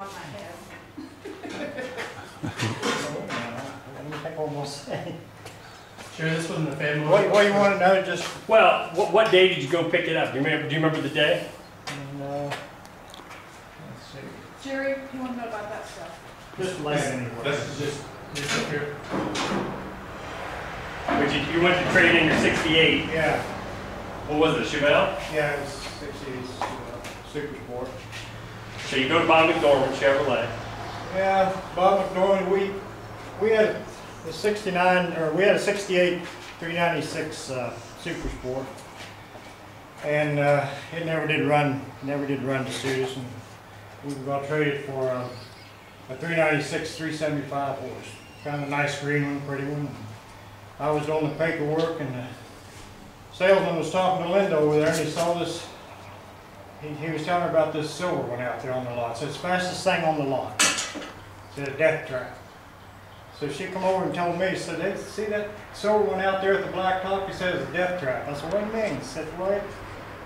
on my head. Sure, this wasn't a family. What do you want to know? Just Well, what day did you go pick it up? Do you remember the day? let's see. Jerry, you want to know about that stuff? Just lay it anywhere. This is just up here. But you went to trade in your 68. Yeah, What was it, Chevelle? yeah, it was 60s Super Sport. So you go to Bob McDormand, Chevrolet. Yeah, Bob McDormand. We had the '69, or we had a '68 396 Super Sport, and it never did run to suit us, and we were going to trade it for a 396 375 horse. Found a nice green one, pretty one. I was doing the paperwork, and the salesman was talking to Linda over there, and he saw this. He was telling her about this silver one out there on the lot. So it's the fastest thing on the lot. It's a death trap. So she come over and told me, said, "Hey, see that silver one out there at the blacktop?" He said, "It's a death trap." I said, "What do you mean?" He said, "Well,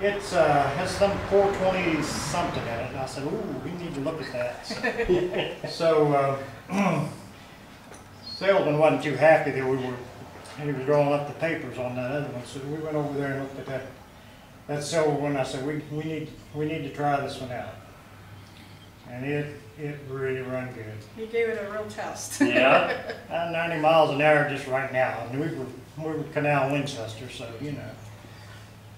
it's has some 420 something in it." And I said, "Ooh, we need to look at that." So salesman wasn't too happy that he was drawing up the papers on that other one. So we went over there and looked at that silver one. I said, we need to try this one out, and it really run good. He gave it a real test. Yeah. 90 miles an hour just right now, and we were Canal Winchester, so you know.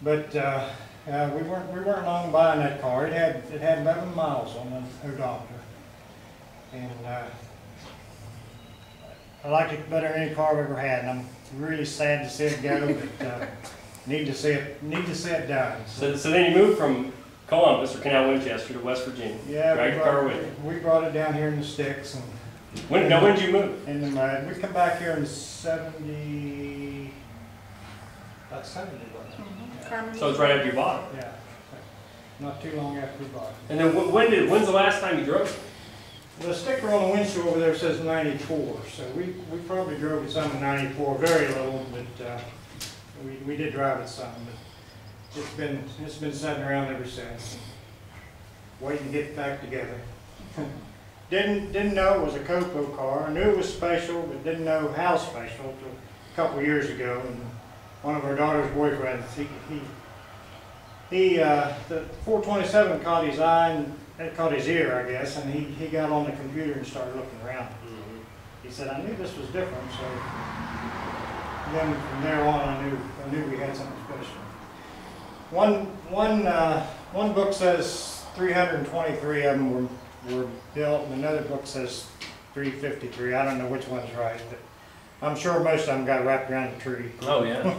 But we weren't long buying that car. It had 11 miles on the odometer, and I liked it better than any car I've ever had. And I'm really sad to see it go, but need to see it done. So then you moved from Columbus or Canal Winchester to West Virginia. Yeah, Drag your car with you. we brought it down here in the sticks, and When did you move? in the mud. We come back here in about 70, wasn't it? So it's right after you bought it. Yeah, not too long after we bought it. And then when's the last time you drove it? The sticker on the windshield over there says 94, so we probably drove it some in 94, very little, but we did drive it some. But it's been sitting around ever since, waiting to get back together. Didn't know it was a COPO car. I knew it was special, but didn't know how special until a couple of years ago. And one of our daughter's boyfriends, the 427 caught his eye, and it caught his ear, I guess, and he got on the computer and started looking around. Mm-hmm. He said, "I knew this was different," so then from there on, I knew we had something special. One book says 323 of them were built, and another book says 353. I don't know which one's right, but I'm sure most of them got wrapped around the tree. Oh yeah.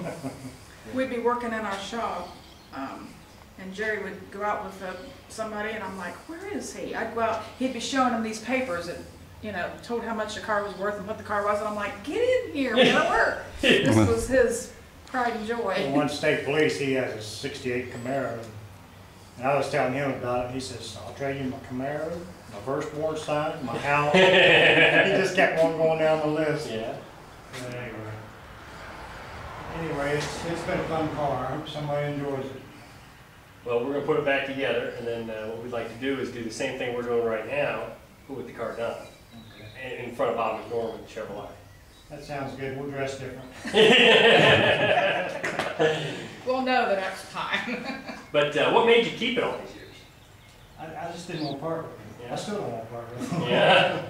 We'd be working in our shop, and Jerry would go out with somebody, and I'm like, "Where is he?" I'd go out, he'd be showing him these papers and, you know, told how much the car was worth and what the car was, and I'm like, "Get in here, we gotta work." This was his pride and joy. Well, one state police, he has a '68 Camaro, and I was telling him about it. He says, "I'll trade you my Camaro, my firstborn son, my house." He just kept on going down the list. Yeah. But anyway, it's been a fun car. I hope somebody enjoys it. Well, we're going to put it back together, and then what we'd like to do is do the same thing we're doing right now, but with the car done, in front of Bob McDormand Chevrolet. That sounds good. We'll dress different. We'll know the next time. But what made you keep it all these years? I just didn't want to part with it. Yeah. I still don't want to part with it. Yeah.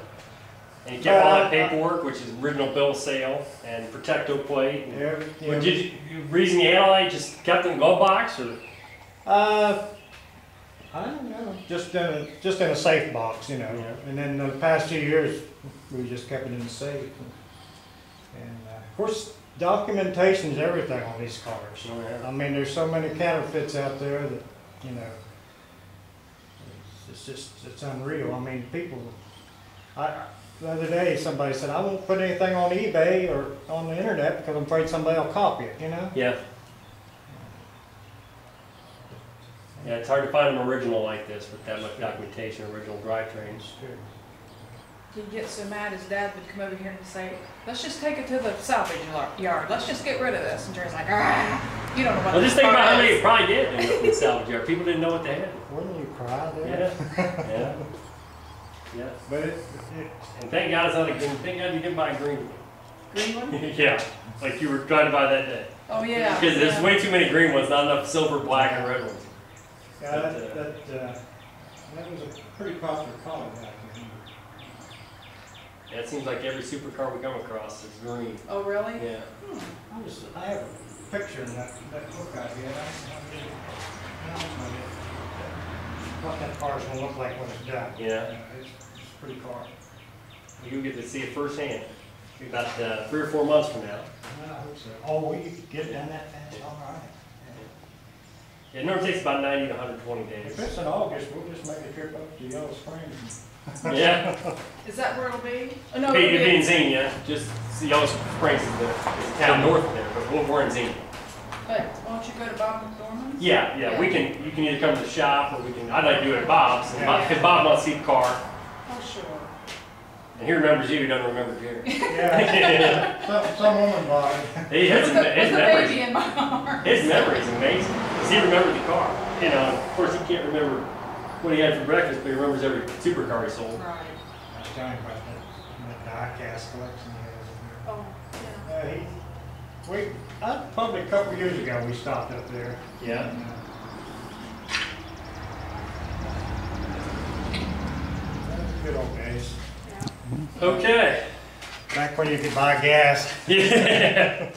And you kept all that paperwork, which is original bill of sale and protecto plate. And Yeah. reason you had all that, you just kept it in the glove box, or? I don't know. Just in a safe box, you know. Yeah. And then the past 2 years, we just kept it in the safe. And of course, documentation is everything on these cars. Oh, yeah. I mean, there's so many counterfeits out there that, you know, it's unreal. I mean, people. The other day, somebody said, "I won't put anything on eBay or on the internet because I'm afraid somebody will copy it," you know? Yeah. Yeah, it's hard to find an original like this with that much documentation, original drivetrains. He'd get so mad his dad would come over here and say, "Let's just take it to the salvage yard. Let's just get rid of this." And Jerry's like, "Ah, you don't know what Well, this just think car about how many is." you probably did end up in the salvage yard. People didn't know what they had. Wouldn't you cry there? Yeah. Yeah. Yeah. But And thank God it's not a green, thank God you didn't buy a green one. Green one? Yeah, like you were trying to buy that day. Oh, yeah. Because there's yeah. way too many green ones, not enough silver, black, and red ones. yeah, that was a pretty popular color back then. Yeah, it seems like every supercar we come across is green. Oh, really? Yeah. I have a picture in that book I had. I don't know what that car's gonna look like when it's done. Yeah. It's a pretty car. You'll get to see it firsthand. About 3 or 4 months from now. I hope so. Oh, we could get it done that fast, all right. Yeah, it normally takes about 90 to 120 days. If it's in August, we'll just make a trip up to Yellow Springs. Yeah. Is that where it'll be? Oh, no, It'd it'll be in Xenia, just Yellow Springs is the town north of there, but we're in Xenia. But won't you go to Bob McDormand's? Yeah, Yeah. you can either come to the shop or I'd like to do it at Bob's, Yeah. because Bob wants to see the car, Oh, sure. and he remembers you, he doesn't remember Jerry. Yeah, some woman bought it. His With a memories, baby in my arms. his memory's amazing, because he remembered the car. You know, of course, he can't remember what he had for breakfast, but he remembers every supercar he sold. Right. I was telling you about that die-cast collection he has in Oh, yeah. there. Probably a couple years ago, we stopped up there. Yeah. And, good old days. Okay. Back when you could buy gas. Yeah.